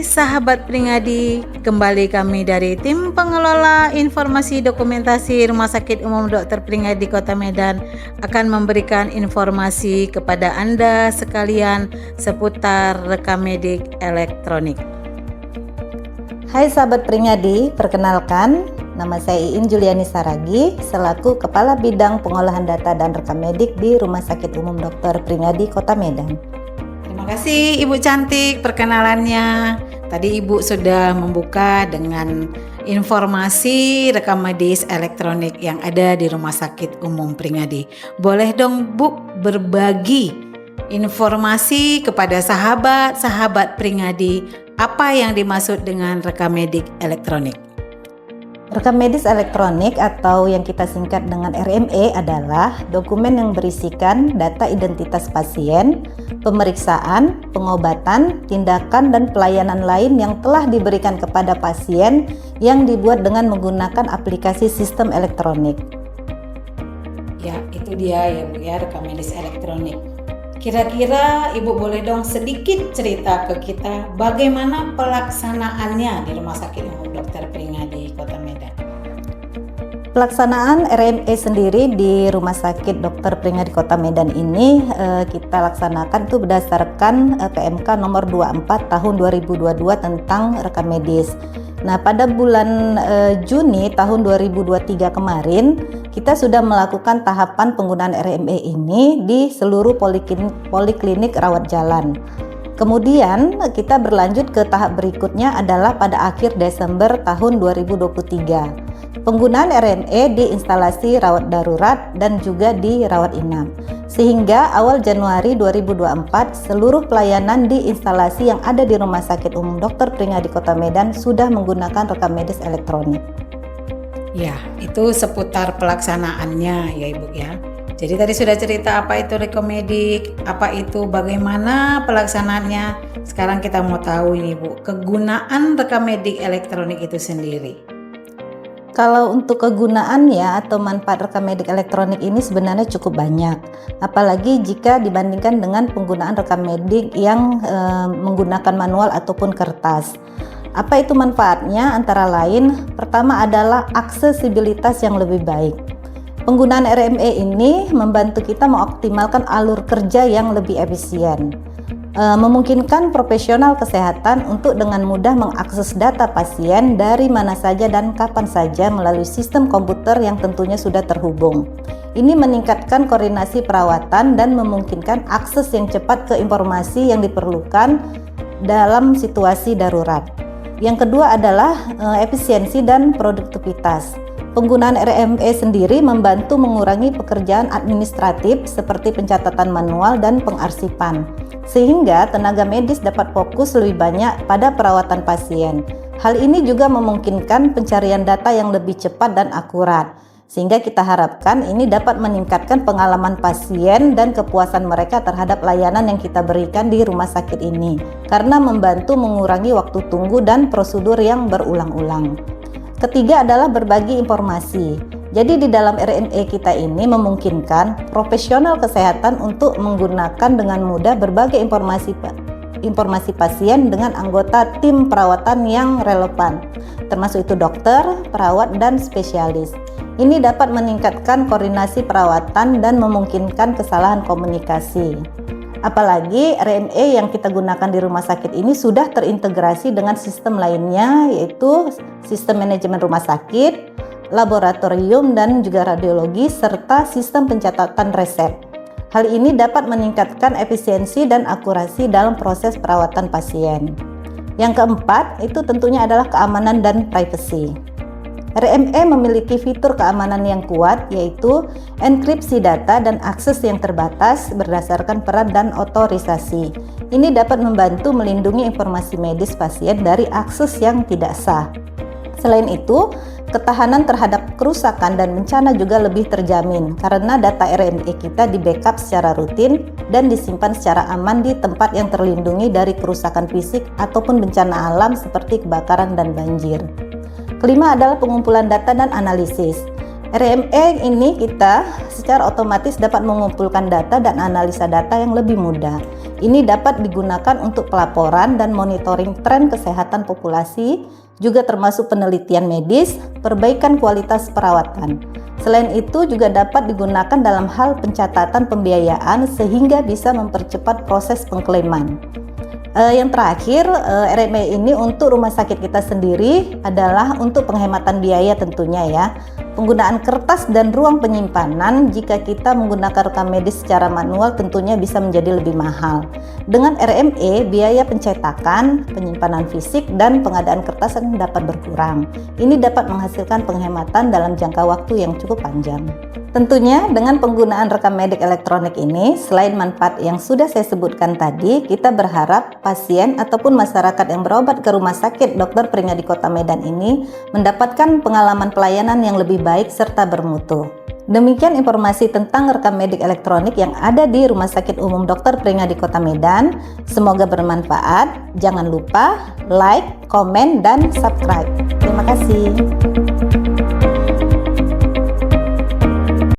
sahabat Pringadi, kembali kami dari tim pengelola informasi dokumentasi Rumah Sakit Umum Dr. Pringadi Kota Medan akan memberikan informasi kepada Anda sekalian seputar rekam medik elektronik. Hai sahabat Pringadi, perkenalkan nama saya Iin Juliani Saragi selaku Kepala Bidang Pengolahan Data dan Rekam Medik di Rumah Sakit Umum Dr. Pringadi Kota Medan. Terima kasih Ibu cantik perkenalannya. Tadi Ibu sudah membuka dengan informasi rekam medis elektronik yang ada di Rumah Sakit Umum Pringadi. Boleh dong Bu berbagi informasi kepada sahabat Pringadi apa yang dimaksud dengan rekam medik elektronik? Rekam medis elektronik atau yang kita singkat dengan RME adalah dokumen yang berisikan data identitas pasien, pemeriksaan, pengobatan, tindakan, dan pelayanan lain yang telah diberikan kepada pasien yang dibuat dengan menggunakan aplikasi sistem elektronik. Ya, itu dia ya Bu ya, rekam medis elektronik. Kira-kira Ibu boleh dong sedikit cerita ke kita bagaimana pelaksanaannya di Rumah Sakit Umum Dr. Pringadi Kota Medan. Pelaksanaan RME sendiri di Rumah Sakit Dr. Pringadi Kota Medan ini kita laksanakan itu berdasarkan PMK nomor 24 tahun 2022 tentang rekam medis. Nah, pada bulan Juni tahun 2023 kemarin kita sudah melakukan tahapan penggunaan RME ini di seluruh poliklinik rawat jalan. Kemudian kita berlanjut ke tahap berikutnya adalah pada akhir Desember tahun 2023. Penggunaan RME di instalasi rawat darurat dan juga di rawat inap. Sehingga awal Januari 2024 seluruh pelayanan di instalasi yang ada di Rumah Sakit Umum Dr. Pringadi Kota Medan sudah menggunakan rekam medis elektronik. Ya, itu seputar pelaksanaannya ya Ibu ya. Jadi tadi sudah cerita apa itu rekam medik, apa itu bagaimana pelaksanaannya. Sekarang kita mau tahu ini Bu, kegunaan rekam medik elektronik itu sendiri. Kalau untuk kegunaannya atau manfaat rekam medik elektronik ini sebenarnya cukup banyak. Apalagi jika dibandingkan dengan penggunaan rekam medik yang menggunakan manual ataupun kertas. Apa itu manfaatnya? Antara lain, pertama adalah aksesibilitas yang lebih baik. Penggunaan RME ini membantu kita mengoptimalkan alur kerja yang lebih efisien, memungkinkan profesional kesehatan untuk dengan mudah mengakses data pasien dari mana saja dan kapan saja melalui sistem komputer yang tentunya sudah terhubung. Ini meningkatkan koordinasi perawatan dan memungkinkan akses yang cepat ke informasi yang diperlukan dalam situasi darurat. Yang kedua adalah efisiensi dan produktivitas. Penggunaan RME sendiri membantu mengurangi pekerjaan administratif seperti pencatatan manual dan pengarsipan, sehingga tenaga medis dapat fokus lebih banyak pada perawatan pasien. Hal ini juga memungkinkan pencarian data yang lebih cepat dan akurat, sehingga kita harapkan ini dapat meningkatkan pengalaman pasien dan kepuasan mereka terhadap layanan yang kita berikan di rumah sakit ini, karena membantu mengurangi waktu tunggu dan prosedur yang berulang-ulang. Ketiga adalah berbagi informasi. Jadi di dalam RME kita ini memungkinkan profesional kesehatan untuk menggunakan dengan mudah berbagai informasi pasien dengan anggota tim perawatan yang relevan, termasuk itu dokter, perawat, dan spesialis. Ini dapat meningkatkan koordinasi perawatan dan memungkinkan kesalahan komunikasi. Apalagi RME yang kita gunakan di rumah sakit ini sudah terintegrasi dengan sistem lainnya, yaitu sistem manajemen rumah sakit, laboratorium dan juga radiologi, serta sistem pencatatan resep. Hal ini dapat meningkatkan efisiensi dan akurasi dalam proses perawatan pasien. Yang keempat, itu tentunya adalah keamanan dan privasi. RME memiliki fitur keamanan yang kuat, yaitu enkripsi data dan akses yang terbatas berdasarkan peran dan otorisasi. Ini dapat membantu melindungi informasi medis pasien dari akses yang tidak sah. Selain itu, ketahanan terhadap kerusakan dan bencana juga lebih terjamin karena data RME kita di-backup secara rutin dan disimpan secara aman di tempat yang terlindungi dari kerusakan fisik ataupun bencana alam seperti kebakaran dan banjir. Kelima adalah pengumpulan data dan analisis. RME ini kita secara otomatis dapat mengumpulkan data dan analisa data yang lebih mudah. Ini dapat digunakan untuk pelaporan dan monitoring tren kesehatan populasi, juga termasuk penelitian medis, perbaikan kualitas perawatan. Selain itu juga dapat digunakan dalam hal pencatatan pembiayaan sehingga bisa mempercepat proses pengklaiman. Yang terakhir, RME ini untuk rumah sakit kita sendiri adalah untuk penghematan biaya tentunya ya. Penggunaan kertas dan ruang penyimpanan jika kita menggunakan rekam medis secara manual tentunya bisa menjadi lebih mahal. Dengan RME, biaya pencetakan, penyimpanan fisik, dan pengadaan kertas akan dapat berkurang. Ini dapat menghasilkan penghematan dalam jangka waktu yang cukup panjang. Tentunya dengan penggunaan rekam medik elektronik ini, selain manfaat yang sudah saya sebutkan tadi, kita berharap pasien ataupun masyarakat yang berobat ke Rumah Sakit Dr. Pringadi Kota Medan ini mendapatkan pengalaman pelayanan yang lebih baik serta bermutu. Demikian informasi tentang rekam medik elektronik yang ada di Rumah Sakit Umum Dr. Pringadi Kota Medan. Semoga bermanfaat. Jangan lupa like, komen, dan subscribe. Terima kasih.